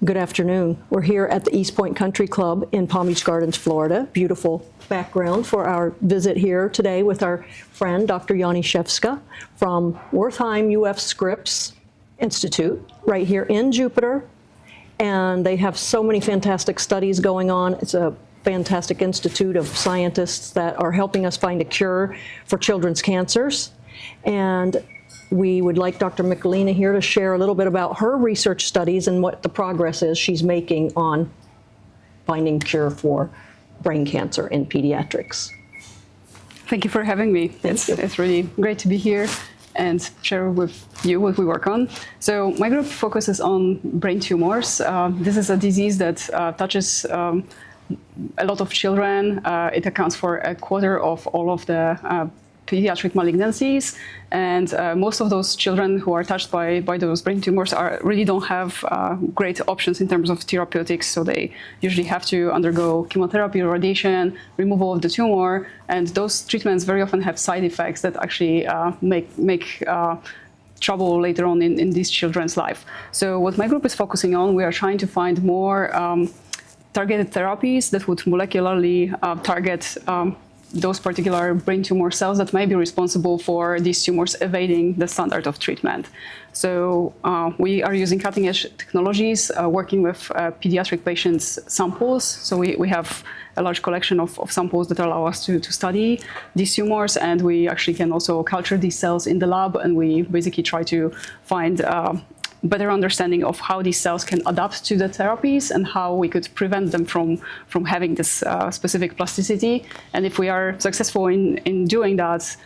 Good afternoon. We're here at the Eastpointe Country Club in Palm Beach Gardens, Florida. Beautiful background for our visit here today with our friend, Dr. Janiszewska from Wertheim UF Scripps Institute, right here in Jupiter. And they have so many fantastic studies going on. It's a fantastic institute of scientists that are helping us find a cure for children's cancers. And we would like Dr. Michalina here to share a little bit about her research studies and what the progress is she's making on finding cure for brain cancer in pediatrics. Thank you for having me. It's really great to be here and share with you what we work on. So my group focuses on brain tumors. This is a disease that touches a lot of children. It accounts for a quarter of all of the pediatric malignancies, and most of those children who are touched by those brain tumors really don't have great options in terms of therapeutics, so they usually have to undergo chemotherapy, radiation, removal of the tumor, and those treatments very often have side effects that actually make trouble later on in these children's life. So what my group is focusing on, we are trying to find more targeted therapies that would molecularly target those particular brain tumor cells that may be responsible for these tumors evading the standard of treatment. So we are using cutting-edge technologies, working with pediatric patients' samples. So we have a large collection of samples that allow us to study these tumors, and we actually can also culture these cells in the lab, and we basically try to find better understanding of how these cells can adapt to the therapies and how we could prevent them from having this specific plasticity. And if we are successful in doing that,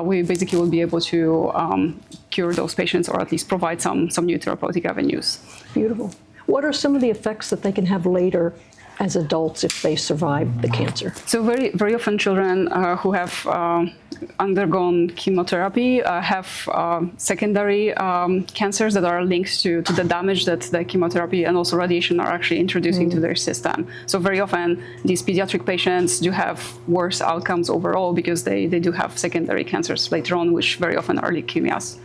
we basically will be able to cure those patients, or at least provide some new therapeutic avenues. Beautiful. What are some of the effects that they can have later as adults if they survive the cancer? So very often children who have undergone chemotherapy have secondary cancers that are linked to the damage that the chemotherapy and also radiation are actually introducing to their system. So very often these pediatric patients do have worse outcomes overall because they do have secondary cancers later on, which very often are leukemias.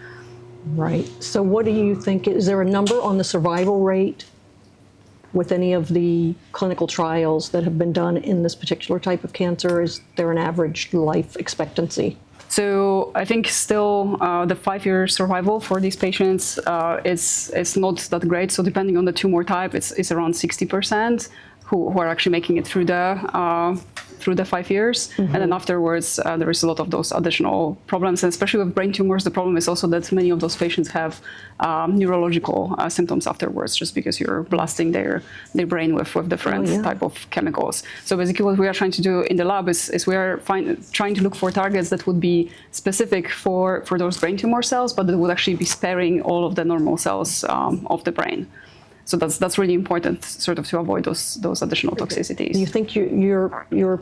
Right. So what do you think, is there a number on the survival rate with any of the clinical trials that have been done in this particular type of cancer? Is there an average life expectancy? So I think still the 5-year survival for these patients is not that great. So depending on the tumor type, it's around 60% who are actually making it through the 5 years. And then afterwards, there is a lot of those additional problems. And especially with brain tumors, the problem is also that many of those patients have neurological symptoms afterwards, just because you're blasting their brain with different type of chemicals. So basically what we are trying to do in the lab is we are trying to look for targets that would be specific for those brain tumor cells, but that would actually be sparing all of the normal cells of the brain. So that's really important, sort of, to avoid those additional toxicities. Do you think your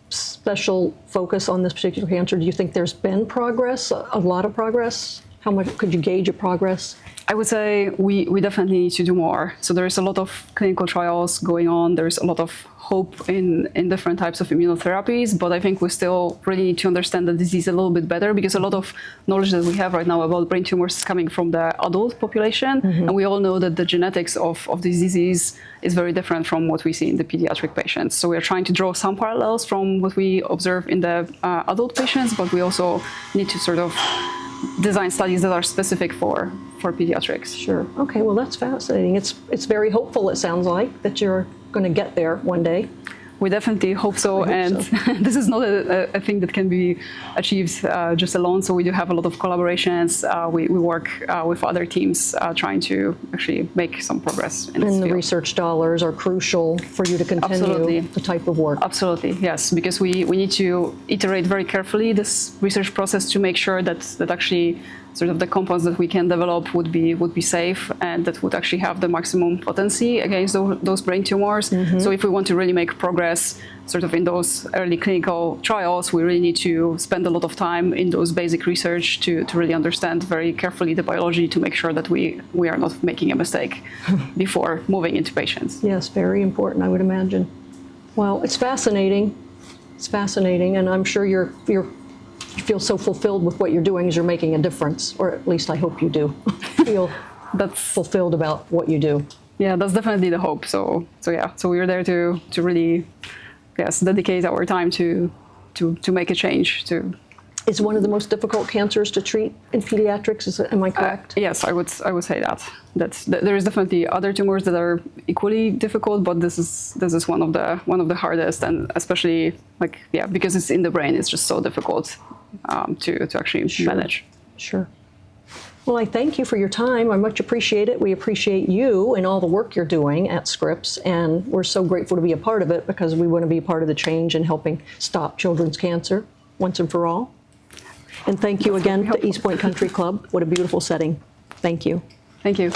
special focus on this particular cancer, do you think there's been progress, a lot of progress? How much could you gauge your progress? I would say we definitely need to do more. So there is a lot of clinical trials going on. There's a lot of hope in different types of immunotherapies, but I think we still really need to understand the disease a little bit better, because a lot of knowledge that we have right now about brain tumors is coming from the adult population. And we all know that the genetics of this disease is very different from what we see in the pediatric patients. So we are trying to draw some parallels from what we observe in the adult patients, but we also need to sort of design studies that are specific for pediatrics. Sure. Okay, well, that's fascinating. It's very hopeful, it sounds like, that you're going to get there one day. We definitely hope so, this is not a thing that can be achieved just alone. So we do have a lot of collaborations. We work with other teams trying to actually make some progress in this And the field. research dollars are crucial for you to continue the type of work. Absolutely, yes, because we need to iterate very carefully this research process to make sure that actually sort of the compounds that we can develop would be safe, and that would actually have the maximum potency against those brain tumors. So if we want to really make progress sort of in those early clinical trials, we really need to spend a lot of time in those basic research to really understand very carefully the biology, to make sure that we are not making a mistake before moving into patients. Yes, very important, I would imagine. Well, it's fascinating. It's fascinating, and I'm sure you feel so fulfilled with what you're doing as you're making a difference, or at least I hope you do feel fulfilled about what you do. yeah, that's definitely the hope. So we're there to really, yes, dedicate our time to make a change. Is one of the most difficult cancers to treat in pediatrics? Am I correct? Yes, I would say that. There is definitely other tumors that are equally difficult, but this is one of the hardest, and especially because it's in the brain, it's just so difficult to actually manage. Sure. Well, I thank you for your time. I much appreciate it. We appreciate you and all the work you're doing at Scripps, and we're so grateful to be a part of it because we want to be a part of the change in helping stop children's cancer once and for all. And thank you again to Eastpointe Country Club. What a beautiful setting. Thank you. Thank you.